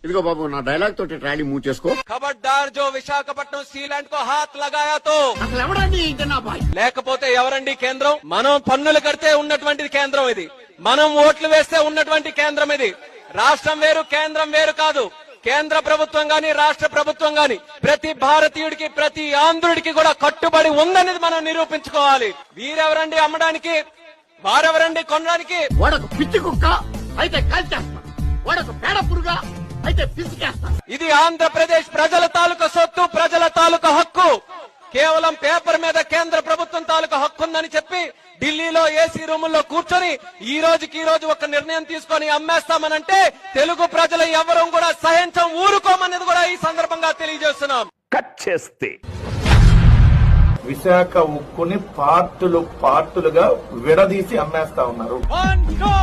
ఇదిగో బాబు నా డైలాగ్ తోటి ట్రాలీ మూవ్ చేసుకో. ఖబర్దార్ జో విశాఖపట్నం స్టీల్ కో హాత్ లగాయా తో అసలు ఎవడండి ఈ జనాభా? లేకపోతే ఎవరండి కేంద్రం? మనం పన్నులు కడితే ఉన్నటువంటి కేంద్రం ఇది, మనం ఓట్లు వేస్తే ఉన్నటువంటి కేంద్రం ఇది. రాష్ట్రం వేరు కేంద్రం వేరు కాదు. కేంద్ర ప్రభుత్వం గాని రాష్ట్ర ప్రభుత్వం గాని ప్రతి భారతీయుడికి ప్రతి ఆంధ్రుడికి కూడా కట్టుబడి ఉందనేది మనం నిరూపించుకోవాలి. వీరెవరండి అమ్మడానికి, వారెవరండి కొనడానికి? వాడొక పిచ్చి కుక్క అయితే కాల్చేస్తా, వాడొక పేడ పురుగా అయితే పిసికేస్తా. ఇది ఆంధ్రప్రదేశ్ ప్రజల తాలూకా సొత్తు, ప్రజల తాలూకా హక్కు. కేవలం పేపర్ మీద కేంద్ర ప్రభుత్వం తాలూకా హక్కు ఉందని చెప్పి ఢిల్లీలో ఏసీ రూముల్లో కూర్చొని ఈ రోజుకి ఈ రోజు ఒక నిర్ణయం తీసుకొని అమ్మేస్తామనంటే తెలుగు ప్రజలు ఎవరూ కూడా సహించం, ఊరుకోమనేది కూడా ఈ సందర్భంగా తెలియజేస్తున్నాం. కట్ చేస్తే విశాఖ ఉక్కుని పార్టులుగా విడదీసి అమ్మేస్తా ఉన్నారు. One, go!